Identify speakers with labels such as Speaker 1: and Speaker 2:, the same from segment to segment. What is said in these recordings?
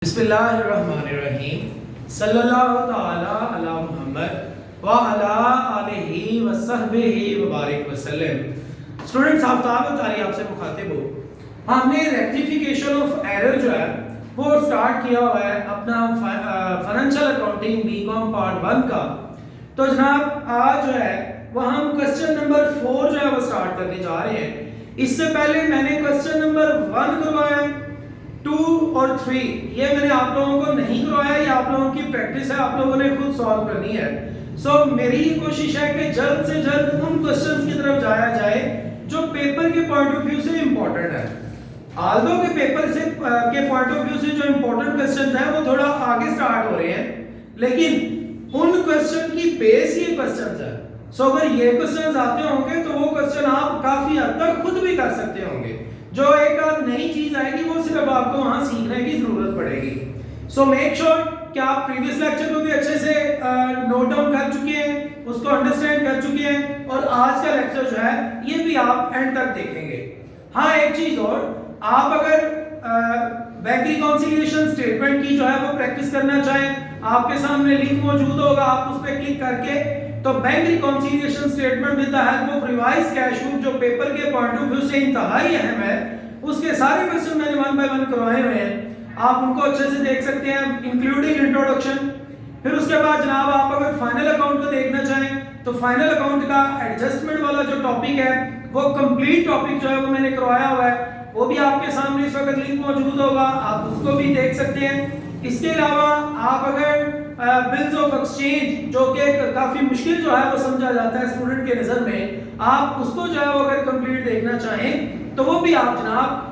Speaker 1: बिस्मिल्लाहिर्रहमानिर्रहीम सल्लल्लाहु ताला अला मुहम्मद व अला आलिहि व सहबिहि व बारिक वसल्लम। स्टूडेंट्स, आफ्ताब तारी आपसे मुखातिब हो। हमने रेक्टिफिकेशन ऑफ एरर जो है वो स्टार्ट किया हुआ है अपना फाइनेंशियल अकाउंटिंग बीकॉम पार्ट 1 का। तो जनाब आज जो है वो हम क्वेश्चन नंबर 4 जो है वो स्टार्ट करने जा रहे हैं। इससे पहले मैंने क्वेश्चन नंबर 1 करवाया, 2 और 3 ये मैंने आप लोगों को नहीं करवाया, ये आप लोगों की प्रैक्टिस है, आप लोगों ने खुद सॉल्व करनी है। सो मेरी ये कोशिश है कि जल्द से जल्द उन क्वेश्चंस की तरफ जाया जाए जो पेपर के पॉइंट ऑफ व्यू से इंपॉर्टेंट है। आल्दो के पेपर से के पॉइंट ऑफ व्यू से जो इंपॉर्टेंट क्वेश्चंस हैं वो थोड़ा आगे स्टार्ट हो रहे हैं, लेकिन उन क्वेश्चन की बेस ये क्वेश्चंस है। सो अगर ये क्वेश्चंस आते होंगे तो वो क्वेश्चन आप काफी हद तक खुद भी कर सकते होंगे। जो एक आध नई चीज आएगी वो सिर्फ आपको वहां सीखने की जरूरत पड़ेगी। सो मेक श्योर कि आप प्रीवियस लेक्चर को भी अच्छे से नोट डाउन कर चुके हैं, उसको अंडरस्टैंड कर चुके हैं, और आज का लेक्चर जो है ये भी आप एंड तक देखेंगे। हाँ, एक चीज और, आप अगर बैंक रिकॉन्सिलिएशन स्टेटमेंट की जो है वो प्रैक्टिस करना चाहें, आपके सामने लिंक मौजूद होगा, आप उस पर क्लिक करके तो bank reconciliation statement with the help of revise cash book जो पेपर के पॉइंट ऑफ व्यू से इंतहाई अहम है, उसके सारे क्वेश्चन मैंने 1 बाय 1 करवाए हुए हैं। आप उनको अच्छे से देख सकते हैं, इंक्लूडिंग इंट्रोडक्शन। फिर उसके बाद जनाब आप अगर फाइनल अकाउंट को देखना चाहें तो फाइनल अकाउंट का एडजस्टमेंट वाला जो टॉपिक है वो कंप्लीट टॉपिक जो है वो मैंने करवाया हुआ है, वो भी आपके सामने इस वक्त लिंक मौजूद होगा, आप उसको भी देख सकते हैं। इसके अलावा आप अगर बिल्स ऑफ एक्सचेंज जो कि काफी मुश्किल जो है वो समझा जाता है स्टूडेंट के नजर में, आप उसको जो है वो अगर कंप्लीट देखना चाहें तो वो भी आप जनाब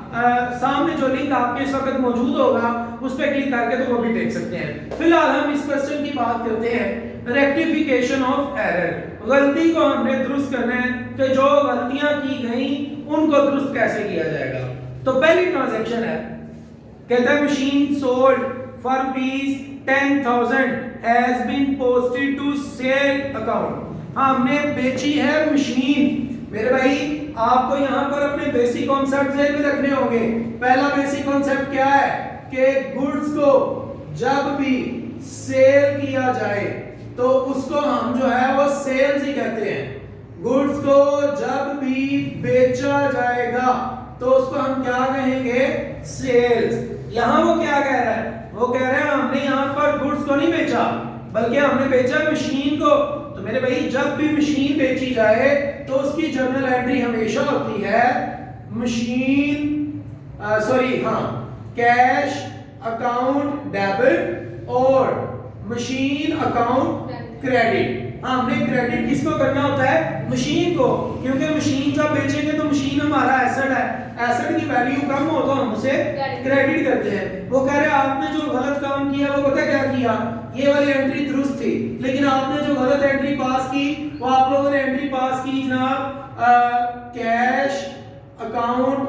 Speaker 1: सामने जो लिंक आपके इस वक्त मौजूद होगा उस पर क्लिक करके तो वो भी देख सकते हैं। फिलहाल हम इस क्वेश्चन की बात करते हैं, रेक्टिफिकेशन ऑफ एरर। गलती को हमने दुरुस्त करना है कि जो गलतियां की गई उनको दुरुस्त कैसे किया जाएगा। तो पहली ट्रांजैक्शन है, कहता है machine sold for rupees 10,000 has been posted to sale account. हमने बेची है मशीन। मेरे भाई आपको यहाँ पर अपने बेसिक कॉन्सेप्ट ज़हन में रखने होंगे। पहला बेसिक कॉन्सेप्ट क्या है कि गुड्स को जब भी सेल किया जाए तो उसको हम जो है वो सेल्स ही कहते हैं। गुड्स को जब भी बेचा जाएगा तो उसको हम क्या कहेंगे? सेल्स। यहाँ वो क्या कह रहा है? वो कह रहे हैं हमने यहाँ पर गुड्स को नहीं बेचा बल्कि हमने बेचा मशीन को। तो मेरे भाई जब भी मशीन बेची जाए तो उसकी जर्नल एंट्री हमेशा होती है कैश अकाउंट डेबिट और मशीन अकाउंट क्रेडिट। हमने क्रेडिट किसको करना होता है? मशीन को, क्योंकि मशीन जब बेचेंगे तो मशीन हमारा एसेट है, एसेट की वैल्यू कम हो तो हम उसे क्रेडिट करते हैं। वो कह रहे हैं आपने जो गलत काम किया वो पता क्या किया? ये वाली एंट्री दुरुस्त थी, लेकिन आपने जो गलत एंट्री पास की वो आप लोगों ने एंट्री पास की जनाब कैश अकाउंट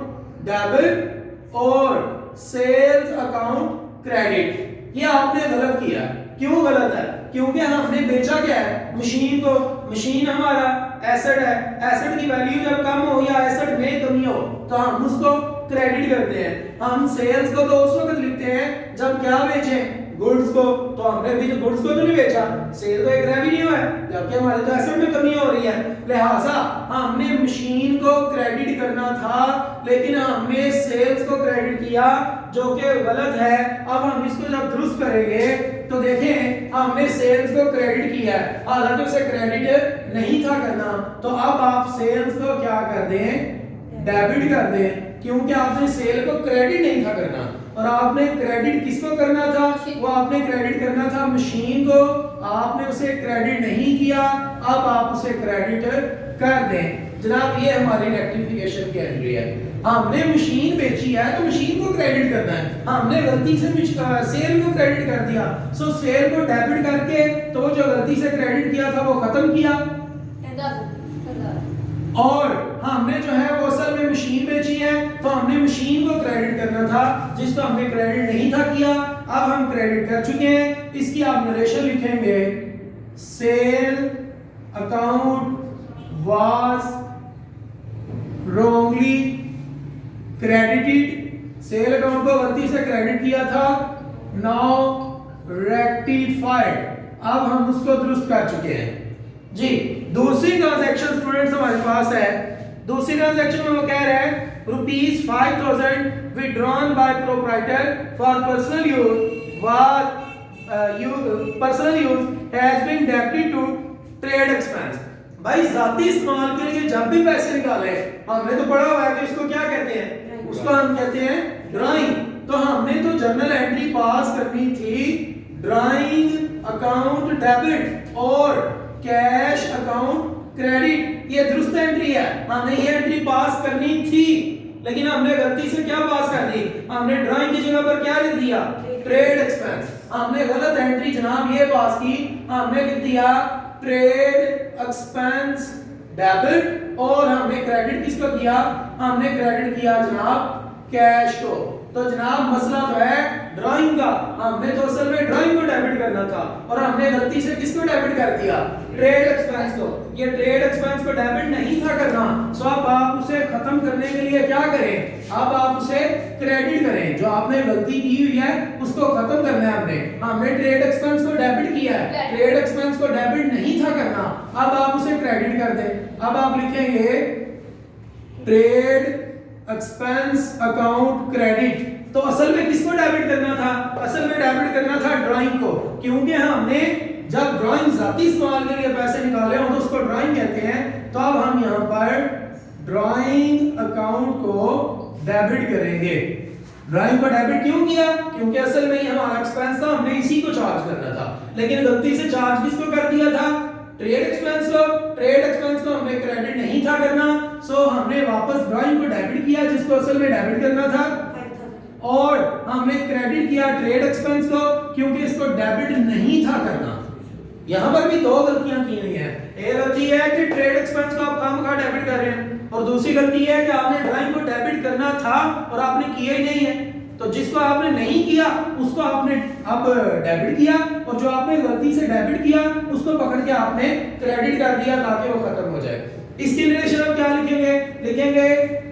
Speaker 1: डेबिट और सेल्स अकाउंट क्रेडिट। ये आपने गलत किया। क्यों गलत है? क्योंकि हमने बेचा क्या है? मशीन को। मशीन हमारा एसेट है, एसेट की वैल्यू जब कम हो या एसेट में कमी हो तो हम उसको क्रेडिट करते हैं। हम सेल्स को तो उस वक्त लिखते हैं जब क्या बेचें? गुड्स को। तो हमने भी तो गुड्स को तो नहीं बेचा, सेल तो एक रेवेन्यू है, जबकि हमारे तो एसेट में कमी हो रही है। लिहाजा हमने मशीन को क्रेडिट करना था लेकिन हमने सेल्स को क्रेडिट किया जो कि गलत है। अब हम इसको जब दुरुस्त करेंगे तो देखें हमने सेल्स को क्रेडिट किया है, हालांकि उसे क्रेडिट नहीं था करना। तो अब आप सेल्स को क्या कर दें? डेबिट कर दें, क्योंकि आपने सेल को क्रेडिट नहीं था करना। और आपने क्रेडिट किसको करना था? वो आपने क्रेडिट करना था मशीन को, आपने उसे क्रेडिट नहीं किया, अब आप उसे क्रेडिट कर दें। जनाब ये हमारी रेक्टिफिकेशन की एंट्री है। हमने मशीन बेची है तो मशीन को क्रेडिट करना है, हमने गलती से सेल को क्रेडिट कर दिया। सो सेल को डेबिट करके तो जो गलती से क्रेडिट किया था वो खत्म किया, और हमने जो है वो असल में मशीन बेची है तो हमने मशीन को क्रेडिट करना था जिसको हमने क्रेडिट नहीं था किया। अब हम क्रेडिट कर चुके हैं। इसकी आप नरेशन लिखेंगे, sale account was wrongly credited। Sale account को गलती से क्रेडिट किया था नाउ रेक्टिफाइड। अब हम उसको दुरुस्त कर चुके हैं जी। दूसरी ट्रांजैक्शन स्टूडेंट्स हमारे पास है। दूसरी ट्रांजैक्शन में वो कह रहे हैं ₹5000 withdrawn by proprietor for personal use has been debited to trade expense। भाई जाती इस्तेमाल के लिए जब भी पैसे निकाले, हमने तो पढ़ा हुआ है कि उसको क्या कहते हैं, उसको हम कहते हैं ड्राइंग। तो हमने तो जर्नल एंट्री पास करनी थी, ड्राइंग अकाउंट डेबिट और कैश अकाउंट क्रेडिट। ये दुरुस्त एंट्री है, हमने ये एंट्री पास करनी थी, लेकिन हमने गलती से क्या पास कर दी, हमने ड्राइंग की जगह पर क्या लिख दिया, ट्रेड एक्सपेंस। हमने गलत एंट्री जनाब ये पास की, हमने लिख दिया ट्रेड एक्सपेंस डेबिट और हमने क्रेडिट किसको किया, हमने क्रेडिट किया जनाब कैश को। तो जनाब मसला तो है ड्राइंग का, हमने तो असल में ड्राइंग को डेबिट करना था और हमने गलती से किसको डेबिट कर दिया, ट्रेड एक्सपेंस को। ये ट्रेड एक्सपेंस को डेबिट नहीं था करना, सो अब आप उसे खत्म करने के लिए क्या करें, अब आप उसे क्रेडिट करें। जो आपने गलती की हुई है उसको खत्म करना है। हमने ट्रेड एक्सपेंस को डेबिट किया है, ट्रेड एक्सपेंस को डेबिट नहीं था करना, अब आप उसे क्रेडिट कर दें। अब आप लिखेंगे ट्रेड एक्सपेंस अकाउंट क्रेडिट। तो असल में किसको डेबिट करना था, असल में डेबिट करना था ड्राइंग को, क्योंकि हमने जब ड्राइंग जाती इस्तेमाल के लिए पैसे निकाले हो तो उसको ड्राइंग कहते हैं। तो अब हम यहां पर ड्राइंग अकाउंट को डेबिट करेंगे। ड्राइंग को डेबिट क्यों किया, क्योंकि असल में ये हमारा एक्सपेंस था, हमने इसी को चार्ज करना था, लेकिन गलती से चार्ज किसको कर दिया था, ट्रेड एक्सपेंस को। ट्रेड एक्सपेंस को हमने क्रेडिट नहीं था करना, सो हमने वापस ड्राइंग को डेबिट किया जिसको असल में डेबिट करना था, और हमने क्रेडिट किया ट्रेड एक्सपेंस को क्योंकि इसको डेबिट नहीं था करना। यहां पर भी दो गलतियां की हुई हैं। एक गलती है कि ट्रेड एक्सपेंस को आप खामखा डेबिट कर रहे हैं, और दूसरी गलती है कि आपने ड्राइंग को डेबिट करना था और आपने किया ही नहीं है। तो जिसको आपने नहीं किया उसको आपने अब डेबिट किया, और जो आपने गलती से डेबिट किया उसको पकड़ के आपने क्रेडिट कर दिया ताकि वो खत्म हो जाए। इसकी रिलेशन हम क्या लिखेंगे, लिखेंगे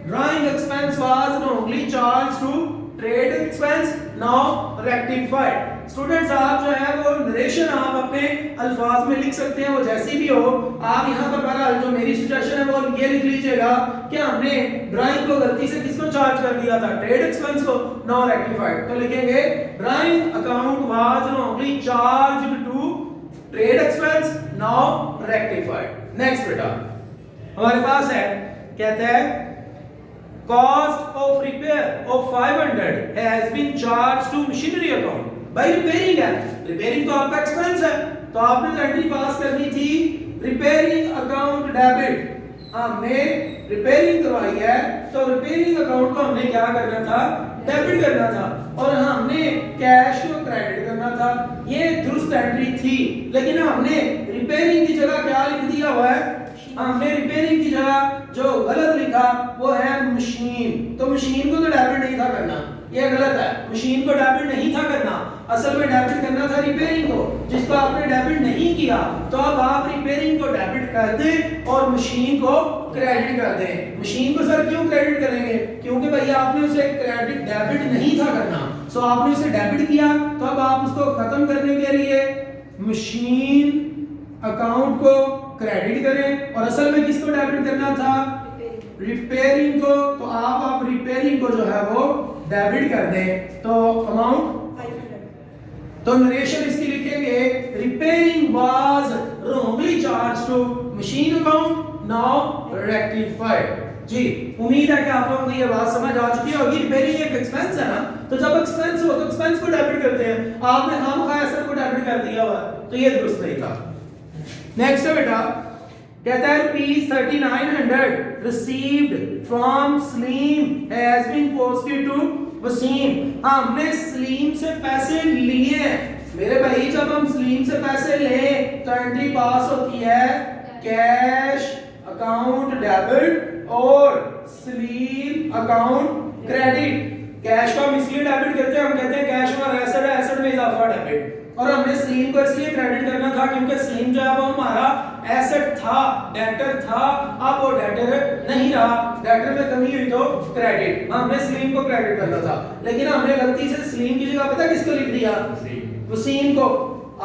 Speaker 1: drawing expense was normally charge to trade expense now rectified. Students आप जो है वो नरेशन आप अपने अल्फाज में लिख सकते हैं, वो जैसी भी हो। आप यहाँ पर बहरहाल जो मेरी सजेशन है वो ये लिख लीजिएगा कि हमने ड्राइंग को गलती से किसको चार्ज कर दिया था, ट्रेड एक्सपेंस को, नाउ रेक्टिफाइड। तो लिखेंगे drawing account was normally charged to trade expense now rectified. Next बेटा हमारे पास है, कहता है cost of repair of 500 has been charged to machinery account। भाई रिपेयरिंग है, रिपेयरिंग तो आपका एक्सपेंस है, तो आपने तो एंट्री पास करनी थी रिपेयरिंग अकाउंट डेबिट। हमने रिपेयरिंग करवाई है तो रिपेयरिंग अकाउंट को हमने क्या करना था, डेबिट करना था, और हमने कैश को क्रेडिट करना था। ये दुरुस्त एंट्री थी, लेकिन हमने रिपेयरिंग की जगह क्या लिख दिया हुआ है, हमने रिपेयरिंग की जगह जो गलत लिखा वो है मशीन। तो मशीन को तो डेबिट नहीं था करना, ये गलत है, मशीन को डेबिट नहीं था करना, असल में डेबिट करना था रिपेयरिंग को, जिसको आपने डेबिट नहीं किया। तो अब आप रिपेयरिंग को डेबिट कर दें और मशीन को क्रेडिट कर दें। मशीन को सर क्यों क्रेडिट करेंगे, क्योंकि भैया आपने उसे क्रेडिट डेबिट नहीं था करना, सो आपने उसे डेबिट किया। तो अब आप उसको खत्म करने के लिए मशीन अकाउंट को क्रेडिट करें, और असल में किसको डेबिट करना था, रिपेयरिंग को। तो आप रिपेयरिंग को जो है वो डेबिट कर दें। तो अमाउंट 500। तो नरेशन इसकी लिखेंगे repairing was wrongly charge to machine account now rectified. जी उम्मीद है कि आप लोगों को ये बात समझ आ चुकी होगी। रिपेयरिंग एक एक्सपेंस है ना, तो जब एक्सपेंस हो तो एक्सपेंस को डेबिट करते हैं, आपने खामखा एसेट को डेबिट कर दिया हुआ, तो ये दुरुस्त नहीं था। नेक्स्ट है बेटा, कहता है ₹3900 received from Saleem has been posted to Wasim। हमने सलीम से पैसे लिए। मेरे भाई जब हम सलीम से पैसे लें तो एंट्री पास होती है कैश अकाउंट डेबिट और सलीम अकाउंट क्रेडिट। कैश को हम इसलिए डेबिट करते हैं, हम कहते हैं कैश हमारा एसेट है, एसेट में इजाफा डेबिट। और हमने सलीम को इसलिए क्रेडिट करना था क्योंकि सलीम जो है वो हमारा एसेट था, डेटर था, अब वो डेटर नहीं रहा, डेटर में कमी हुई तो क्रेडिट, हमने सलीम को क्रेडिट करना था। लेकिन हमने गलती से सलीम की जगह पता किसको लिख दिया? वसीम को।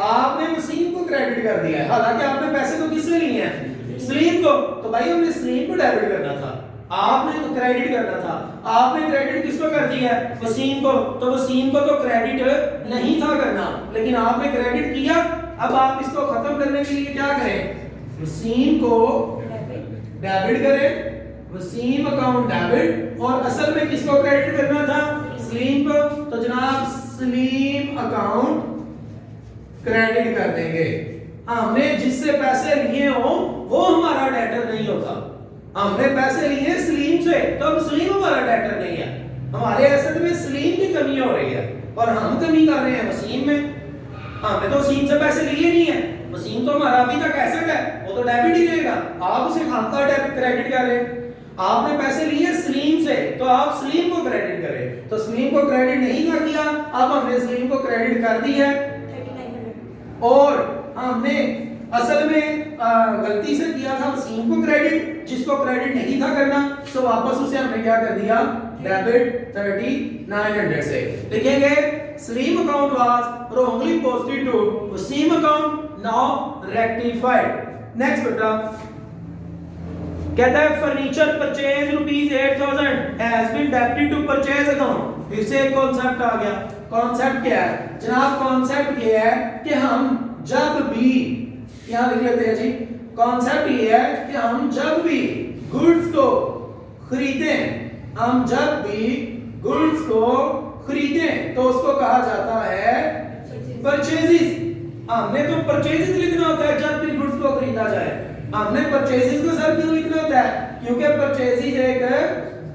Speaker 1: आपने वसीम को क्रेडिट कर दिया है, हालांकि आपने पैसे तो किससे लिए हैं? सलीम को। तो भाई हमने सलीम को डेबिट करना था, आपने तो क्रेडिट करना था। आपने क्रेडिट किसको कर दिया है? वसीम को। तो वसीम को तो क्रेडिट नहीं था करना, लेकिन आपने क्रेडिट किया। अब आप इसको खत्म करने के लिए क्या करें? वसीम को डेबिट करें, वसीम अकाउंट डेबिट, और असल में किसको क्रेडिट करना था? सलीम को। तो जनाब सलीम अकाउंट क्रेडिट कर देंगे। हमने जिससे पैसे लिए हो वो हमारा डेटर नहीं होता। हमने पैसे लिए सलीम से, तो अब सलीम हमारा डेटर नहीं है। हमारे एसेट में सलीम की कमी हो रही है और हम कमी कर रहे हैं वसीम में। हमने तो वसीम से पैसे लिए नहीं है, वसीम तो हमारा अभी तक एसेट है, वो तो डेबिट ही रहेगा। आप उसे खामखा डेबिट क्रेडिट कर रहे हैं। आपने पैसे लिए सलीम से, तो आप सलीम को क्रेडिट करें। तो सलीम को क्रेडिट नहीं था किया, अब हमने सलीम को क्रेडिट कर दी है। और हमने असल में गलती से किया था वसीम को क्रेडिट, जिसको क्रेडिट नहीं था करना, तो वापस उसे हमने क्या कर दिया? डेबिट 3900 से। लिखेंगे Salim account was wrongly posted to Wasim account, now rectified. Next बेटा कहता है furniture purchase ₹8000 has been debited to purchase account. फिर से एक कॉन्सेप्ट आ गया। कॉन्सेप्ट क्या है जनाब? कॉन्सेप्ट ये है कि हम जब भी, यहां लिख लेते हैं जी, कॉन्सेप्ट ये है कि हम जब भी गुड्स को खरीदें, हम जब भी गुड्स को खरीदें तो उसको कहा जाता है परचेजेस। हमने तो परचेजेस लिखना होता है जब भी गुड्स को खरीदा जाए। हमने परचेजेस को सर क्यों लिखना होता है? क्योंकि परचेजेस एक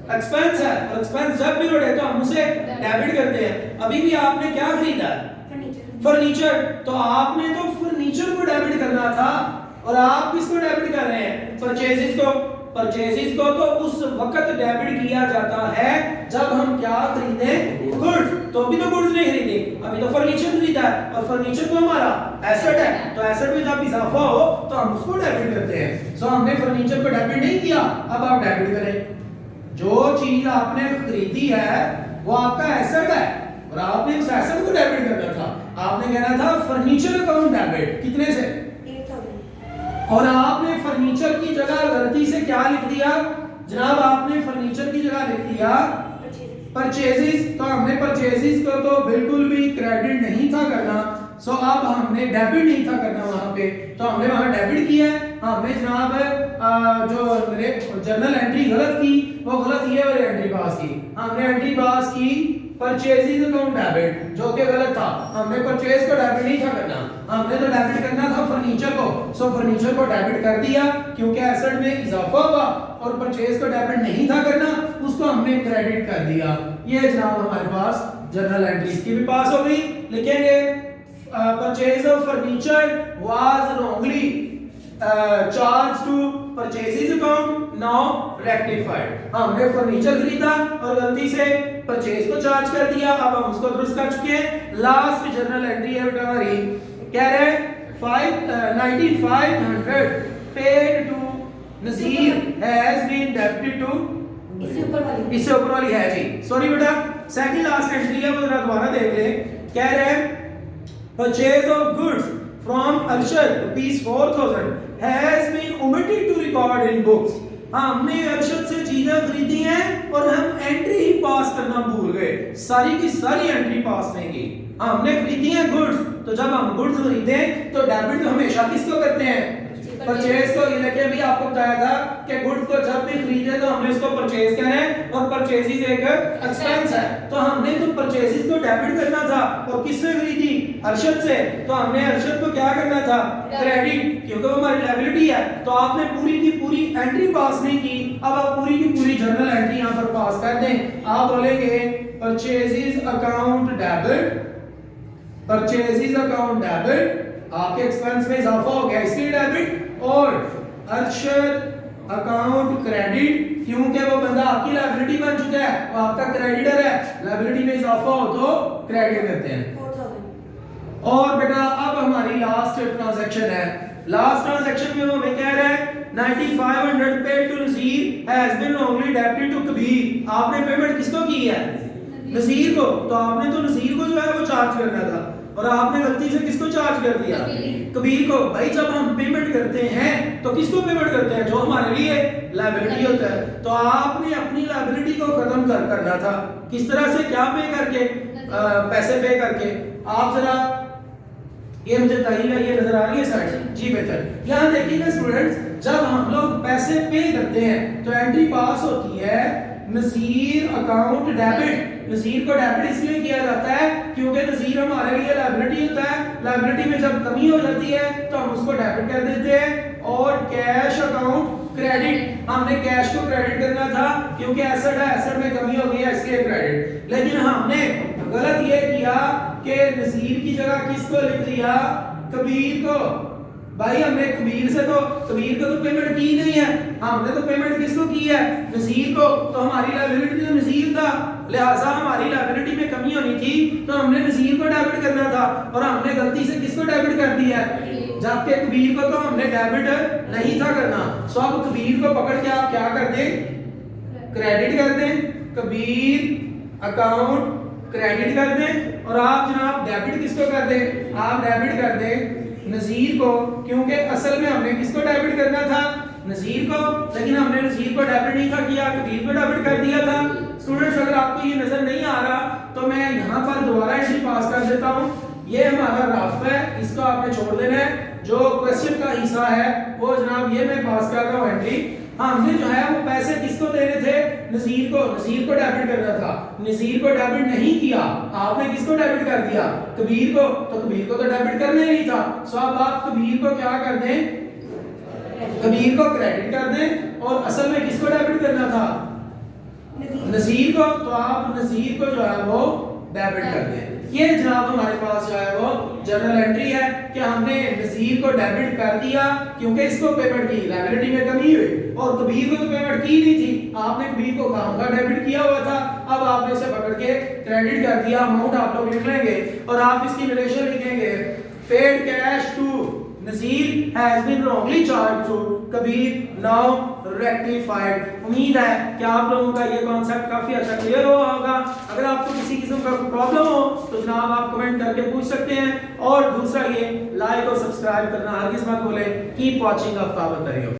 Speaker 1: एक्सपेंस है, और एक्सपेंस जब भी बढ़े तो हम उसे डेबिट करते हैं। अभी भी आपने क्या खरीदा? फर्नीचर। तो आपने तो फर्नीचर को डेबिट करना था, और आप किसको डेबिट कर रहे हैं? परचेजेस को। परचेजेस को तो उस वक्त डेबिट किया जाता है जब हम क्या खरीदें? गुड्स। तो अभी तो गुड्स नहीं खरीदे, अभी तो फर्नीचर खरीदा है, और फर्नीचर तो हमारा एसेट है। तो एसेट में जब इजाफा हो तो हम उसको डेबिट करते हैं। सो हमने फर्नीचर को डेबिट नहीं किया, अब आप डेबिट करें। जो चीज आपने खरीदी है वो आपका एसेट है, और आपने उस एसेट को डेबिट करना था। आपने कहना था फर्नीचर अकाउंट डेबिट, कितने से? 8000। और आपने फर्नीचर की जगह गलती से क्या लिख दिया जनाब? आपने फर्नीचर की जगह लिख दिया परचेजेस। तो हमने परचेजेस को तो बिल्कुल भी क्रेडिट नहीं था करना, सो अब हमने डेबिट नहीं था करना वहां पे, तो हमने वहां डेबिट किया है। हमने जनाब जो मेरे जर्नल एंट्री गलत की, वो गलत ये वाली एंट्री पास की। हमने एंट्री पास की परचेजेस अकाउंट डेबिट, जो कि गलत था। हमने परचेज को डेबिट नहीं था करना, हमने तो डेबिट करना था फर्नीचर को। सो फर्नीचर को डेबिट कर दिया क्योंकि एसेट में इजाफा हुआ, और परचेज को डेबिट नहीं था करना, उसको हमने क्रेडिट कर दिया। ये जनाब हमारे पास जर्नल एंट्रीज की भी पास हो गई। लिखेंगे purchase of furniture was wrongly charge to purchases account, now rectified. हमने फर्नीचर खरीदा और गलती से परचेज को चार्ज कर दिया, अब हम उसको दुरुस्त कर चुके हैं। लास्ट जर्नल एंट्री है बेटा हमारी, कह रहे हैं 9500 paid to Nasir has been debited to, इससे ऊपर वाली है जी, सॉरी बेटा, सेकंड लास्ट एंट्री है, वो जरा दोबारा देख ले। कह रहे हैं purchase of goods from Arshad ₹4000 has been omitted to record in books. हमने अरशद से चीजें खरीदी हैं और हम एंट्री ही पास करना भूल गए, सारी की सारी एंट्री पास नहीं की। हमने खरीदी है गुड्स, तो जब हम गुड्स खरीदे तो डेबिट तो हमेशा किसको करते हैं? परचेज को। ये देखिए अभी आपको बताया था कि गुड्स को जब भी खरीदे तो हमने इसको परचेज कहना है, और परचेजेस एक एक्सपेंस है, तो हमने तो परचेजेस को डेबिट करना था। और किससे खरीदी? अरशद से, तो हमने अरशद को क्या करना था? क्रेडिट, क्योंकि वो हमारी लायबिलिटी है। तो आपने पूरी की पूरी एंट्री पास नहीं की, अब आप पूरी की पूरी जर्नल एंट्री यहां पर पास कर दें। आप बोलेंगे purchases account debit, purchases account debit, आपके एक्सपेंस में इजाफा हो गया इसलिए डेबिट, और अरशद अकाउंट क्रेडिट, क्योंकि वो बंदा आपकी लायबिलिटी बन चुका है, वो आपका क्रेडिटर है, लायबिलिटी में इजाफा हो तो क्रेडिट करते हैं। और बेटा अब हमारी लास्ट ट्रांजैक्शन है। लास्ट ट्रांजैक्शन में वो हमें कह रहा है 9500 paid to Nasir has been wrongly debited to Kabir. आपने पेमेंट किसको की है? नसीर को। तो आपने तो नसीर को जो है वो चार्ज करना था और आपने गलती से किसको चार्ज कर दिया? कबीर को। भाई जब हम पेमेंट करते हैं तो किसको पेमेंट करते हैं? जो हमारे लिए लायबिलिटी होता है। तो आपने अपनी लायबिलिटी को खत्म करना था। किस तरह से? क्या पे करके? पैसे पे करके। आप जरा ये मुझे बताइएगा, ये नजर आ रही है साइड? जी बेहतर। यहाँ देखिएगा स्टूडेंट्स, जब हम लोग पैसे पे करते हैं तो एंट्री पास होती है नसीर अकाउंट डेबिट। नसीर को डेबिट इसलिए किया जाता है क्योंकि नसीर हमारे लिए लायबिलिटी होता है। लायबिलिटी में जब कमी हो जाती है तो हम उसको डेबिट कर देते हैं। और कैश अकाउंट क्रेडिट, हमने कैश को क्रेडिट करना था क्योंकि एसेट है, एसेट में कमी हो गई है इसलिए क्रेडिट। लेकिन हमने गलत ये किया कि नसीर की जगह किसको लिख दिया? कबीर को। भाई हमने कबीर को तो पेमेंट की नहीं है, हमने तो पेमेंट किसको की है? नसीर को। तो हमारी लायबिलिटी तो नसीर था, लिहाजा हमारी लायबिलिटी में कमी होनी थी तो हमने नसीर को डेबिट करना था और हमने गलती से किसको डेबिट कर दिया है? जबकि कबीर को तो हमने डेबिट नहीं था करना। सो अब कबीर को पकड़ के आप क्या कर दें? क्रेडिट कर दें। कबीर अकाउंट क्रेडिट कर दें और आप जनाब डेबिट किसको कर दें? आप डेबिट कर दें नजीर को, क्योंकि असल में हमने किसको डेबिट करना था? नजीर को। लेकिन हमने नजीर को डेबिट नहीं था किया, कबीर को डेबिट कर दिया था। स्टूडेंट्स अगर आपको ये नजर नहीं आ रहा तो मैं यहाँ पर दोबारा एंट्री पास कर देता हूँ। ये हमारा ग्राफ है, इसको आपने छोड़ देना है। जो क्वेश्चन का हिस्सा है वो जनाब ये मैं पास कर रहा हूँ एंट्री। हमने जो है वो पैसे किसको देने थे? नसीर को। नसीर को डेबिट करना था, नसीर को डेबिट नहीं किया, आपने किसको डेबिट कर दिया? कबीर को। तो कबीर को तो डेबिट करना ही नहीं था। सो अब आप कबीर को क्या कर दें? कबीर को क्रेडिट कर दें और असल में किसको डेबिट करना था? नसीर को। तो आप नसीर को जो है वो डेबिट कर दें। ये जनाब हमारे पास जो है वो जर्नल एंट्री है कि हमने नसीर को डेबिट कर दिया क्योंकि इसको पेमेंट की, लायबिलिटी में कमी हुई, और कबीर को तो पेमेंट की नहीं थी, आपने कबीर को खामखा डेबिट किया हुआ था। अब आपने इसे पकड़ के क्रेडिट कर दिया। अमाउंट आप लोग लिख लेंगे और आप इसकी रिलेशन लिखेंगे। Paid cash to Nasir has been wrongly charge to Kabir, now rectified. उम्मीद है कि आप लोगों का ये कॉन्सेप्ट काफी अच्छा क्लियर हुआ होगा। अगर आपको किसी किस्म का प्रॉब्लम हो तो जनाब आप कमेंट करके पूछ सकते हैं। और दूसरा ये लाइक और सब्सक्राइब करना हरगिज़ मत भूलें। Keep watching Aftab अंतरियो।